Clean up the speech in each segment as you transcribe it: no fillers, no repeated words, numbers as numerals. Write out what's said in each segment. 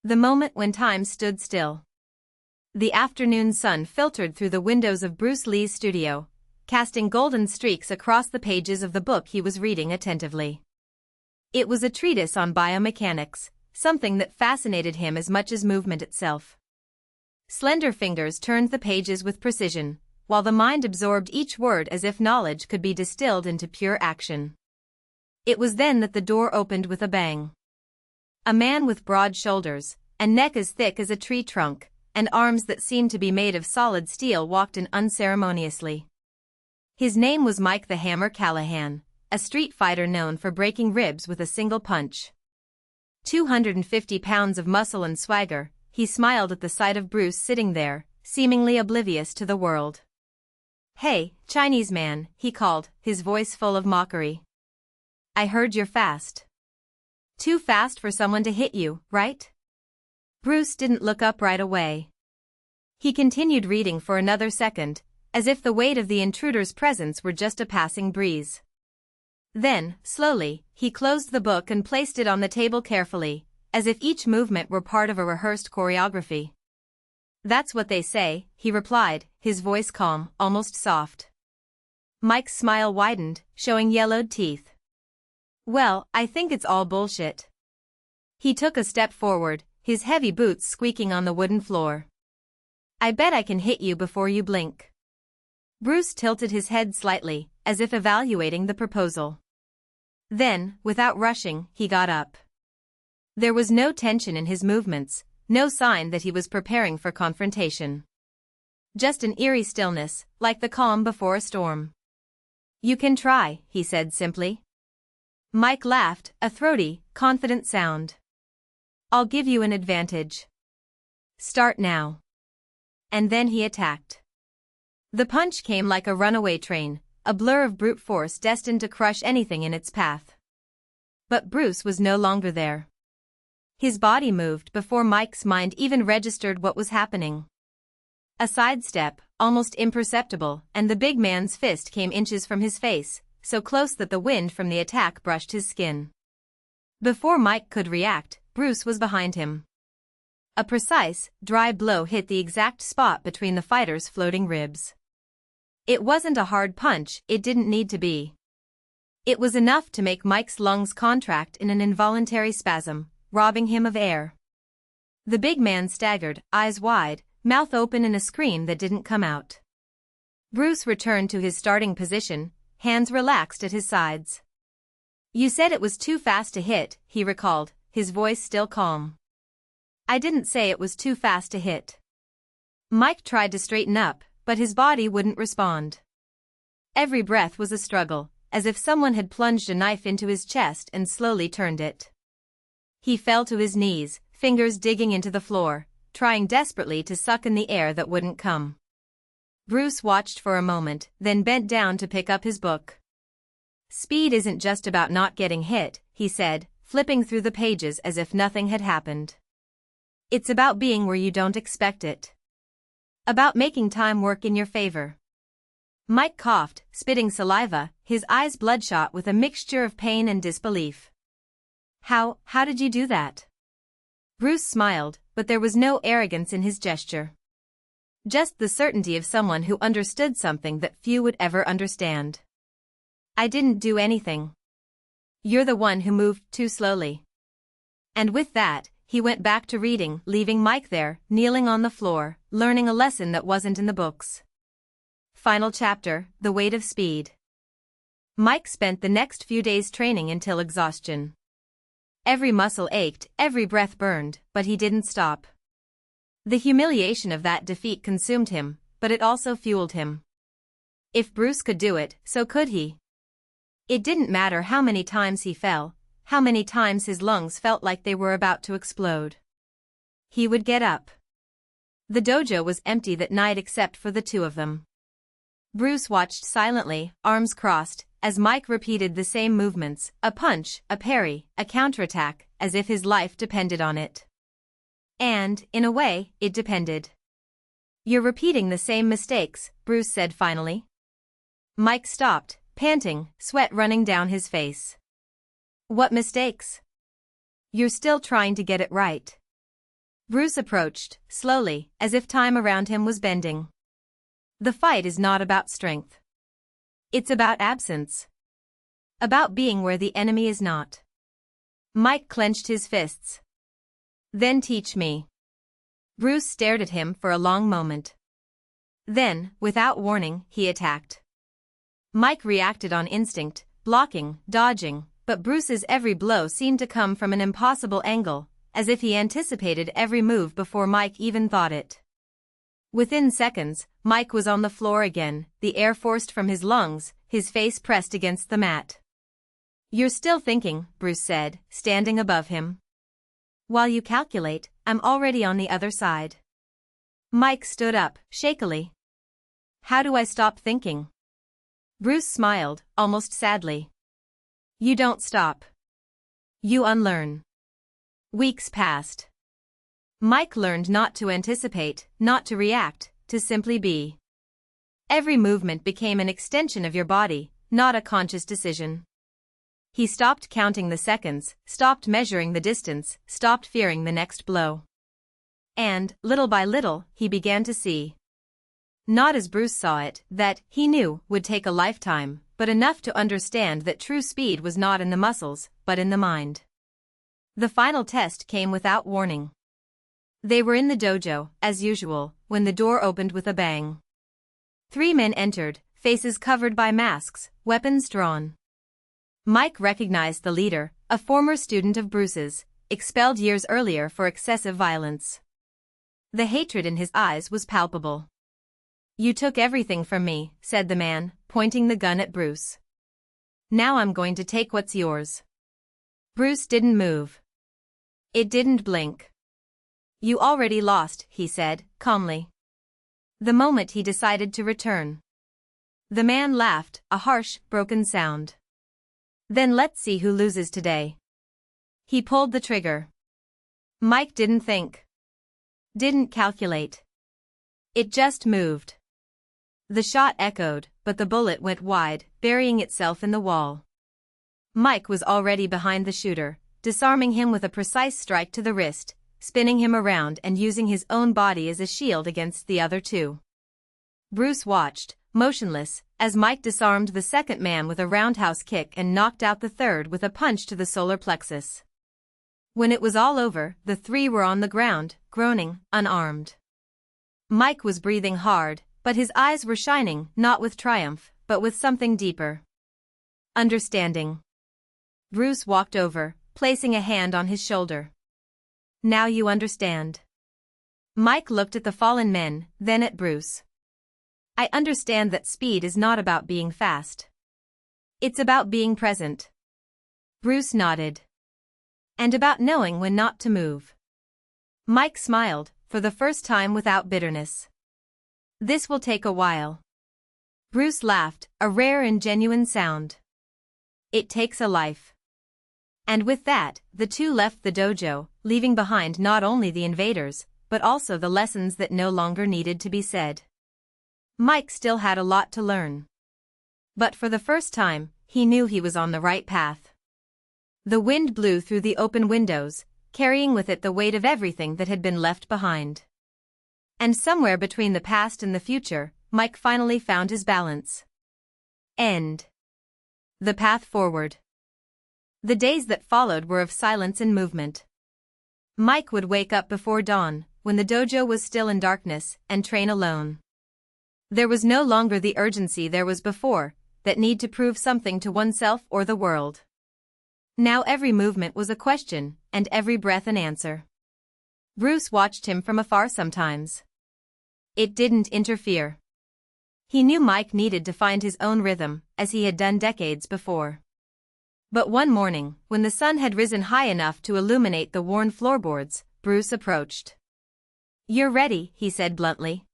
The moment when time stood still. The afternoon sun filtered through the windows of Bruce Lee's studio, casting golden streaks across the pages of the book he was reading attentively. It was a treatise on biomechanics, something that fascinated him as much as movement itself. Slender fingers turned the pages with precision, while the mind absorbed each word as if knowledge could be distilled into pure action. It was then that the door opened with a bang. A man with broad shoulders, a neck as thick as a tree trunk, and arms that seemed to be made of solid steel walked in unceremoniously. His name was Mike the Hammer Callahan, a street fighter known for breaking ribs with a single punch. 250 pounds of muscle and swagger, he smiled at the sight of Bruce sitting there, seemingly oblivious to the world. "Hey, Chinese man," he called, his voice full of mockery. "I heard you're fast. Too fast for someone to hit you, right?" Bruce didn't look up right away. He continued reading for another second, as if the weight of the intruder's presence were just a passing breeze. Then, slowly, he closed the book and placed it on the table carefully, as if each movement were part of a rehearsed choreography. "That's what they say," he replied, his voice calm, almost soft. Mike's smile widened, showing yellowed teeth. "Well, I think it's all bullshit." He took a step forward, his heavy boots squeaking on the wooden floor. "I bet I can hit you before you blink." Bruce tilted his head slightly, as if evaluating the proposal. Then, without rushing, he got up. There was no tension in his movements, no sign that he was preparing for confrontation. Just an eerie stillness, like the calm before a storm. "You can try," he said simply. Mike laughed, a throaty, confident sound. "I'll give you an advantage. Start now." And then he attacked. The punch came like a runaway train, a blur of brute force destined to crush anything in its path. But Bruce was no longer there. His body moved before Mike's mind even registered what was happening. A sidestep, almost imperceptible, and the big man's fist came inches from his face, so close that the wind from the attack brushed his skin. Before Mike could react, Bruce was behind him. A precise, dry blow hit the exact spot between the fighter's floating ribs. It wasn't a hard punch, it didn't need to be. It was enough to make Mike's lungs contract in an involuntary spasm, robbing him of air. The big man staggered, eyes wide, mouth open in a scream that didn't come out. Bruce returned to his starting position, hands relaxed at his sides. "You said it was too fast to hit," he recalled, his voice still calm. "I didn't say it was too fast to hit." Mike tried to straighten up, but his body wouldn't respond. Every breath was a struggle, as if someone had plunged a knife into his chest and slowly turned it. He fell to his knees, fingers digging into the floor, trying desperately to suck in the air that wouldn't come. Bruce watched for a moment, then bent down to pick up his book. "Speed isn't just about not getting hit," he said, flipping through the pages as if nothing had happened. "It's about being where you don't expect it. About making time work in your favor." Mike coughed, spitting saliva, his eyes bloodshot with a mixture of pain and disbelief. How did you do that?" Bruce smiled, but there was no arrogance in his gesture. Just the certainty of someone who understood something that few would ever understand. "I didn't do anything. You're the one who moved too slowly." And with that, he went back to reading, leaving Mike there, kneeling on the floor, learning a lesson that wasn't in the books. Final chapter, The Weight of Speed. Mike spent the next few days training until exhaustion. Every muscle ached, every breath burned, but he didn't stop. The humiliation of that defeat consumed him, but it also fueled him. If Bruce could do it, so could he. It didn't matter how many times he fell, how many times his lungs felt like they were about to explode. He would get up. The dojo was empty that night except for the two of them. Bruce watched silently, arms crossed, as Mike repeated the same movements, a punch, a parry, a counterattack, as if his life depended on it. And, in a way, it depended. "You're repeating the same mistakes," Bruce said finally. Mike stopped, panting, sweat running down his face. "What mistakes?" "You're still trying to get it right." Bruce approached, slowly, as if time around him was bending. The fight is not about strength. It's about absence. About being where the enemy is not. Mike clenched his fists. Then teach me. Bruce stared at him for a long moment. Then, without warning, he attacked. Mike reacted on instinct, blocking, dodging, but Bruce's every blow seemed to come from an impossible angle, as if he anticipated every move before Mike even thought it. Within seconds, Mike was on the floor again, the air forced from his lungs, his face pressed against the mat. "You're still thinking," Bruce said, standing above him. "While you calculate, I'm already on the other side." Mike stood up, shakily. "How do I stop thinking?" Bruce smiled, almost sadly. "You don't stop. You unlearn." Weeks passed. Mike learned not to anticipate, not to react, to simply be. Every movement became an extension of your body, not a conscious decision. He stopped counting the seconds, stopped measuring the distance, stopped fearing the next blow. And, little by little, he began to see. Not as Bruce saw it, that, he knew, would take a lifetime, but enough to understand that true speed was not in the muscles, but in the mind. The final test came without warning. They were in the dojo, as usual, when the door opened with a bang. 3 men entered, faces covered by masks, weapons drawn. Mike recognized the leader, a former student of Bruce's, expelled years earlier for excessive violence. The hatred in his eyes was palpable. "You took everything from me," said the man, pointing the gun at Bruce. "Now I'm going to take what's yours." Bruce didn't move. It didn't blink. "You already lost," he said, calmly. The moment he decided to return. The man laughed, a harsh, broken sound. "Then let's see who loses today." He pulled the trigger. Mike didn't think. Didn't calculate. It just moved. The shot echoed, but the bullet went wide, burying itself in the wall. Mike was already behind the shooter, disarming him with a precise strike to the wrist, spinning him around and using his own body as a shield against the other two. Bruce watched, motionless, as Mike disarmed the second man with a roundhouse kick and knocked out the third with a punch to the solar plexus. When it was all over, the 3 were on the ground, groaning, unarmed. Mike was breathing hard, but his eyes were shining, not with triumph, but with something deeper. Understanding. Bruce walked over, placing a hand on his shoulder. "Now you understand." Mike looked at the fallen men, then at Bruce. "I understand that speed is not about being fast. It's about being present." Bruce nodded. "And about knowing when not to move." Mike smiled, for the first time without bitterness. "This will take a while." Bruce laughed, a rare and genuine sound. "It takes a life." And with that, the two left the dojo, leaving behind not only the invaders, but also the lessons that no longer needed to be said. Mike still had a lot to learn. But for the first time, he knew he was on the right path. The wind blew through the open windows, carrying with it the weight of everything that had been left behind. And somewhere between the past and the future, Mike finally found his balance. End. The path forward. The days that followed were of silence and movement. Mike would wake up before dawn, when the dojo was still in darkness, and train alone. There was no longer the urgency there was before, that need to prove something to oneself or the world. Now every movement was a question, and every breath an answer. Bruce watched him from afar sometimes. It didn't interfere. He knew Mike needed to find his own rhythm, as he had done decades before. But one morning, when the sun had risen high enough to illuminate the worn floorboards, Bruce approached. "You're ready," he said bluntly.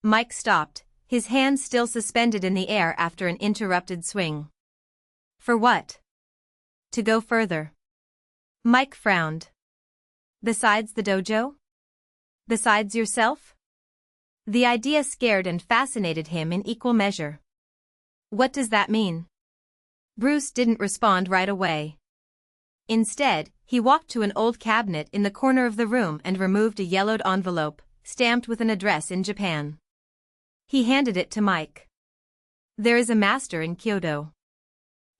Mike stopped, his hands still suspended in the air after an interrupted swing. "For what?" "To go further." Mike frowned. "Besides the dojo? Besides yourself?" The idea scared and fascinated him in equal measure. "What does that mean?" Bruce didn't respond right away. Instead, he walked to an old cabinet in the corner of the room and removed a yellowed envelope, stamped with an address in Japan. He handed it to Mike. There is a master in Kyoto.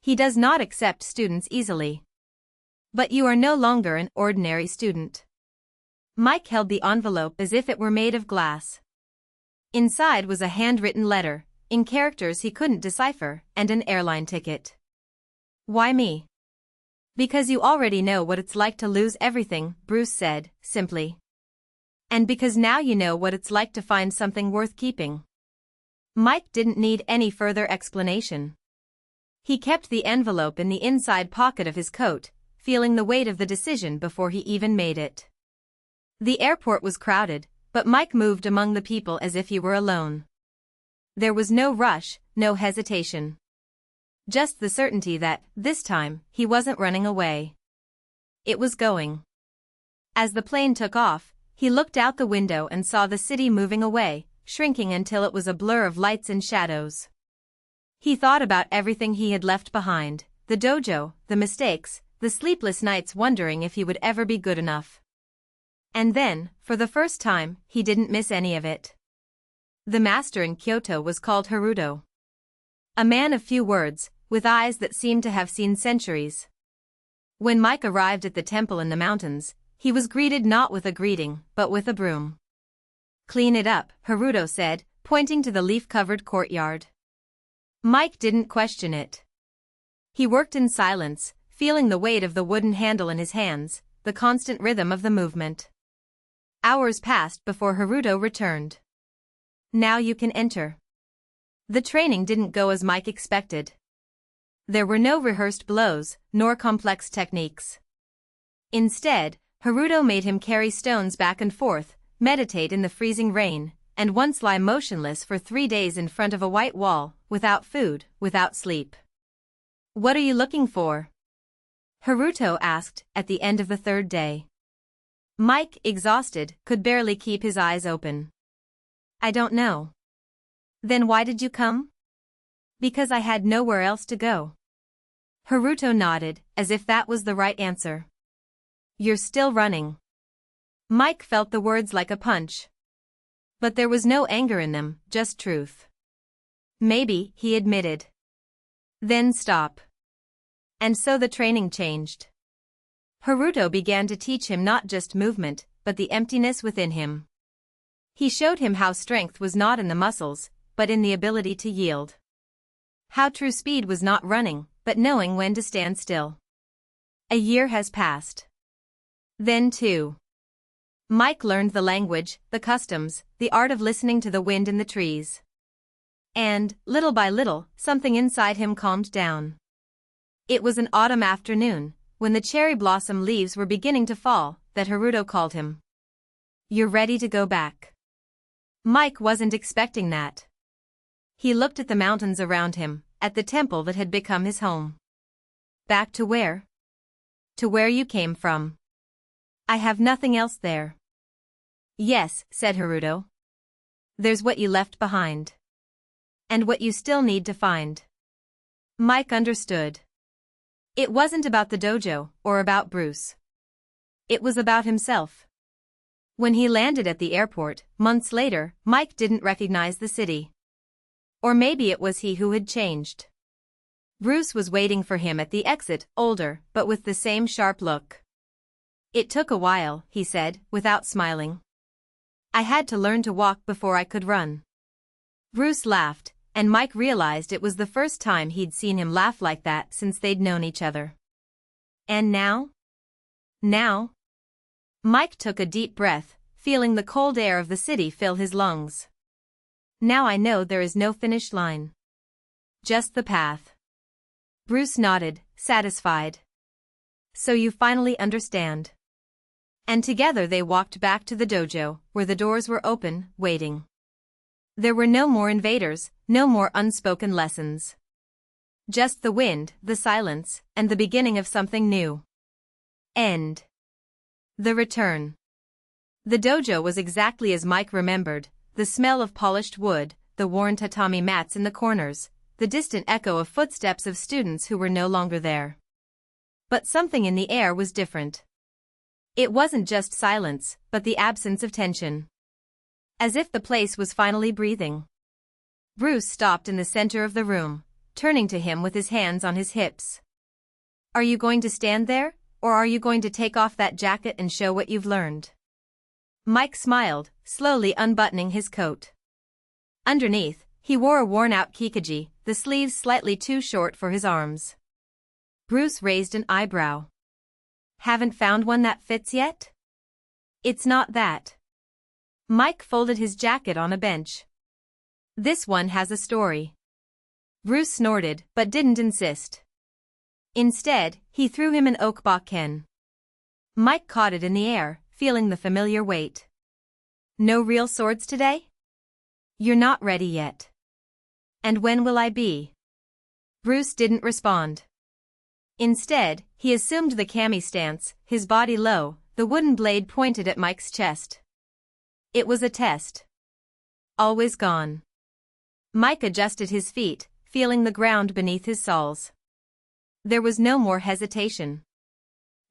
He does not accept students easily. But you are no longer an ordinary student. Mike held the envelope as if it were made of glass. Inside was a handwritten letter, in characters he couldn't decipher, and an airline ticket. Why me? Because you already know what it's like to lose everything, Bruce said, simply. And because now you know what it's like to find something worth keeping. Mike didn't need any further explanation. He kept the envelope in the inside pocket of his coat, feeling the weight of the decision before he even made it. The airport was crowded, but Mike moved among the people as if he were alone. There was no rush, no hesitation. Just the certainty that, this time, he wasn't running away. It was going. As the plane took off, he looked out the window and saw the city moving away, shrinking until it was a blur of lights and shadows. He thought about everything he had left behind, the dojo, the mistakes, the sleepless nights wondering if he would ever be good enough. And then, for the first time, he didn't miss any of it. The master in Kyoto was called Haruto. A man of few words, with eyes that seemed to have seen centuries. When Mike arrived at the temple in the mountains, he was greeted not with a greeting, but with a broom. Clean it up, Haruto said, pointing to the leaf-covered courtyard. Mike didn't question it. He worked in silence, feeling the weight of the wooden handle in his hands, the constant rhythm of the movement. Hours passed before Haruto returned. Now you can enter. The training didn't go as Mike expected. There were no rehearsed blows, nor complex techniques. Instead, Haruto made him carry stones back and forth, meditate in the freezing rain, and once lie motionless for 3 days in front of a white wall, without food, without sleep. What are you looking for? Haruto asked, at the end of the 3rd day. Mike, exhausted, could barely keep his eyes open. I don't know. Then why did you come? Because I had nowhere else to go. Haruto nodded, as if that was the right answer. You're still running. Mike felt the words like a punch. But there was no anger in them, just truth. Maybe, he admitted. Then stop. And so the training changed. Haruto began to teach him not just movement, but the emptiness within him. He showed him how strength was not in the muscles, but in the ability to yield. How true speed was not running, but knowing when to stand still. A year has passed. Then too. Mike learned the language, the customs, the art of listening to the wind in the trees. And, little by little, something inside him calmed down. It was an autumn afternoon, when the cherry blossom leaves were beginning to fall, that Haruto called him. You're ready to go back. Mike wasn't expecting that. He looked at the mountains around him, at the temple that had become his home. Back to where? To where you came from. I have nothing else there. Yes, said Haruto. There's what you left behind. And what you still need to find. Mike understood. It wasn't about the dojo, or about Bruce. It was about himself. When he landed at the airport, months later, Mike didn't recognize the city. Or maybe it was he who had changed. Bruce was waiting for him at the exit, older, but with the same sharp look. It took a while, he said, without smiling. I had to learn to walk before I could run. Bruce laughed, and Mike realized it was the first time he'd seen him laugh like that since they'd known each other. And now? Now? Mike took a deep breath, feeling the cold air of the city fill his lungs. Now I know there is no finish line. Just the path. Bruce nodded, satisfied. So you finally understand. And together they walked back to the dojo, where the doors were open, waiting. There were no more invaders, no more unspoken lessons. Just the wind, the silence, and the beginning of something new. End. The return. The dojo was exactly as Mike remembered, the smell of polished wood, the worn tatami mats in the corners, the distant echo of footsteps of students who were no longer there. But something in the air was different. It wasn't just silence, but the absence of tension. As if the place was finally breathing. Bruce stopped in the center of the room, turning to him with his hands on his hips. Are you going to stand there, or are you going to take off that jacket and show what you've learned? Mike smiled, slowly unbuttoning his coat. Underneath, he wore a worn-out kikoji, the sleeves slightly too short for his arms. Bruce raised an eyebrow. Haven't found one that fits yet? It's not that. Mike folded his jacket on a bench. This one has a story. Bruce snorted, but didn't insist. Instead, he threw him an okbakken. Mike caught it in the air, feeling the familiar weight. No real swords today? You're not ready yet. And when will I be? Bruce didn't respond. Instead, he assumed the kami stance, his body low, the wooden blade pointed at Mike's chest. It was a test. Always gone. Mike adjusted his feet, feeling the ground beneath his soles. There was no more hesitation.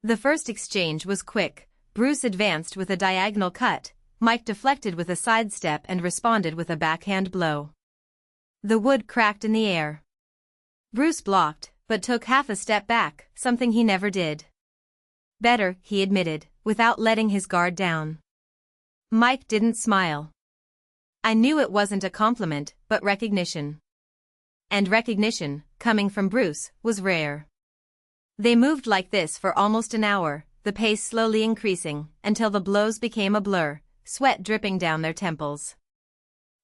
The first exchange was quick. Bruce advanced with a diagonal cut, Mike deflected with a sidestep and responded with a backhand blow. The wood cracked in the air. Bruce blocked, but took half a step back, something he never did. Better, he admitted, without letting his guard down. Mike didn't smile. I knew it wasn't a compliment, but recognition. And recognition, coming from Bruce, was rare. They moved like this for almost an hour, the pace slowly increasing, until the blows became a blur, sweat dripping down their temples.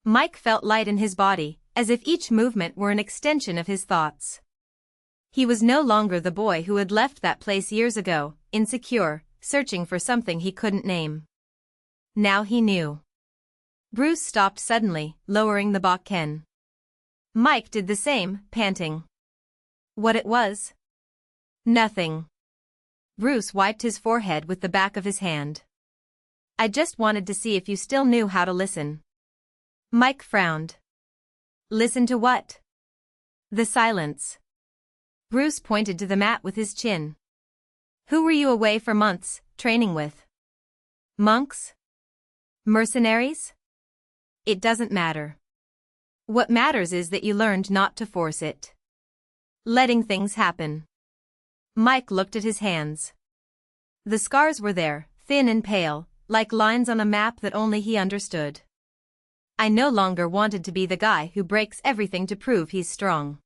Mike felt light in his body, as if each movement were an extension of his thoughts. He was no longer the boy who had left that place years ago, insecure, searching for something he couldn't name. Now he knew. Bruce stopped suddenly, lowering the bakken. Mike did the same, panting. What it was? Nothing. Bruce wiped his forehead with the back of his hand. I just wanted to see if you still knew how to listen. Mike frowned. Listen to what? The silence. Bruce pointed to the mat with his chin. Who were you away for months, training with? Monks? Mercenaries? It doesn't matter. What matters is that you learned not to force it. Letting things happen. Mike looked at his hands. The scars were there, thin and pale, like lines on a map that only he understood. I no longer wanted to be the guy who breaks everything to prove he's strong.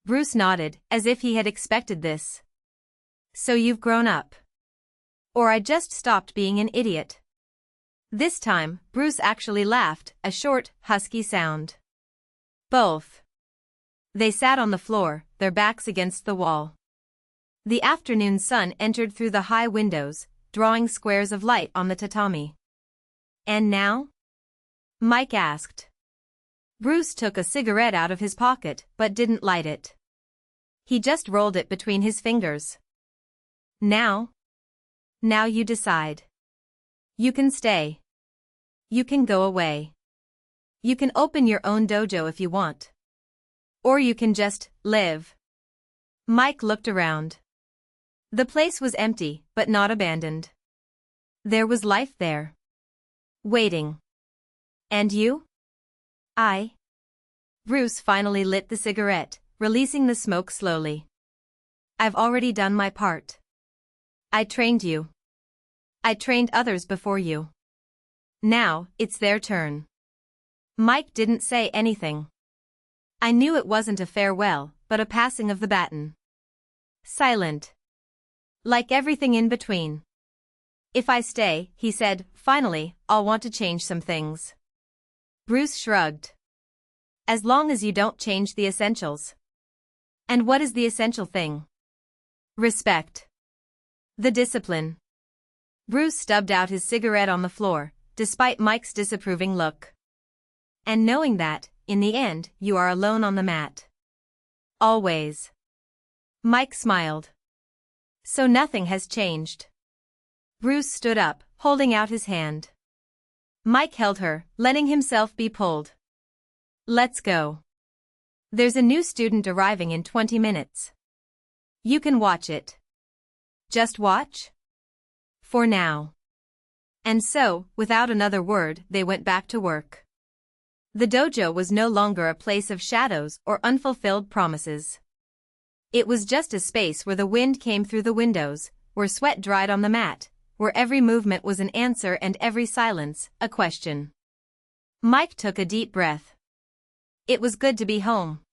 Bruce nodded, as if he had expected this. So you've grown up. Or I just stopped being an idiot. This time, Bruce actually laughed, a short, husky sound. Both. They sat on the floor, their backs against the wall. The afternoon sun entered through the high windows, drawing squares of light on the tatami. And now? Mike asked. Bruce took a cigarette out of his pocket, but didn't light it. He just rolled it between his fingers. Now? Now you decide. You can stay. You can go away. You can open your own dojo if you want. Or you can just live. Mike looked around. The place was empty, but not abandoned. There was life there. Waiting. And you? Bruce finally lit the cigarette, releasing the smoke slowly. I've already done my part. I trained you. I trained others before you. Now, it's their turn. Mike didn't say anything. I knew it wasn't a farewell, but a passing of the baton. Silent. Like everything in between. If I stay, he said, finally, I'll want to change some things. Bruce shrugged. As long as you don't change the essentials. And what is the essential thing? Respect. The discipline. Bruce stubbed out his cigarette on the floor, despite Mike's disapproving look. And knowing that, in the end, you are alone on the mat. Always. Mike smiled. So nothing has changed. Bruce stood up, holding out his hand. Mike held her, letting himself be pulled. Let's go. There's a new student arriving in 20 minutes. You can watch it. Just watch? For now. And so, without another word, they went back to work. The dojo was no longer a place of shadows or unfulfilled promises. It was just a space where the wind came through the windows, where sweat dried on the mat, where every movement was an answer and every silence, a question. Mike took a deep breath. It was good to be home.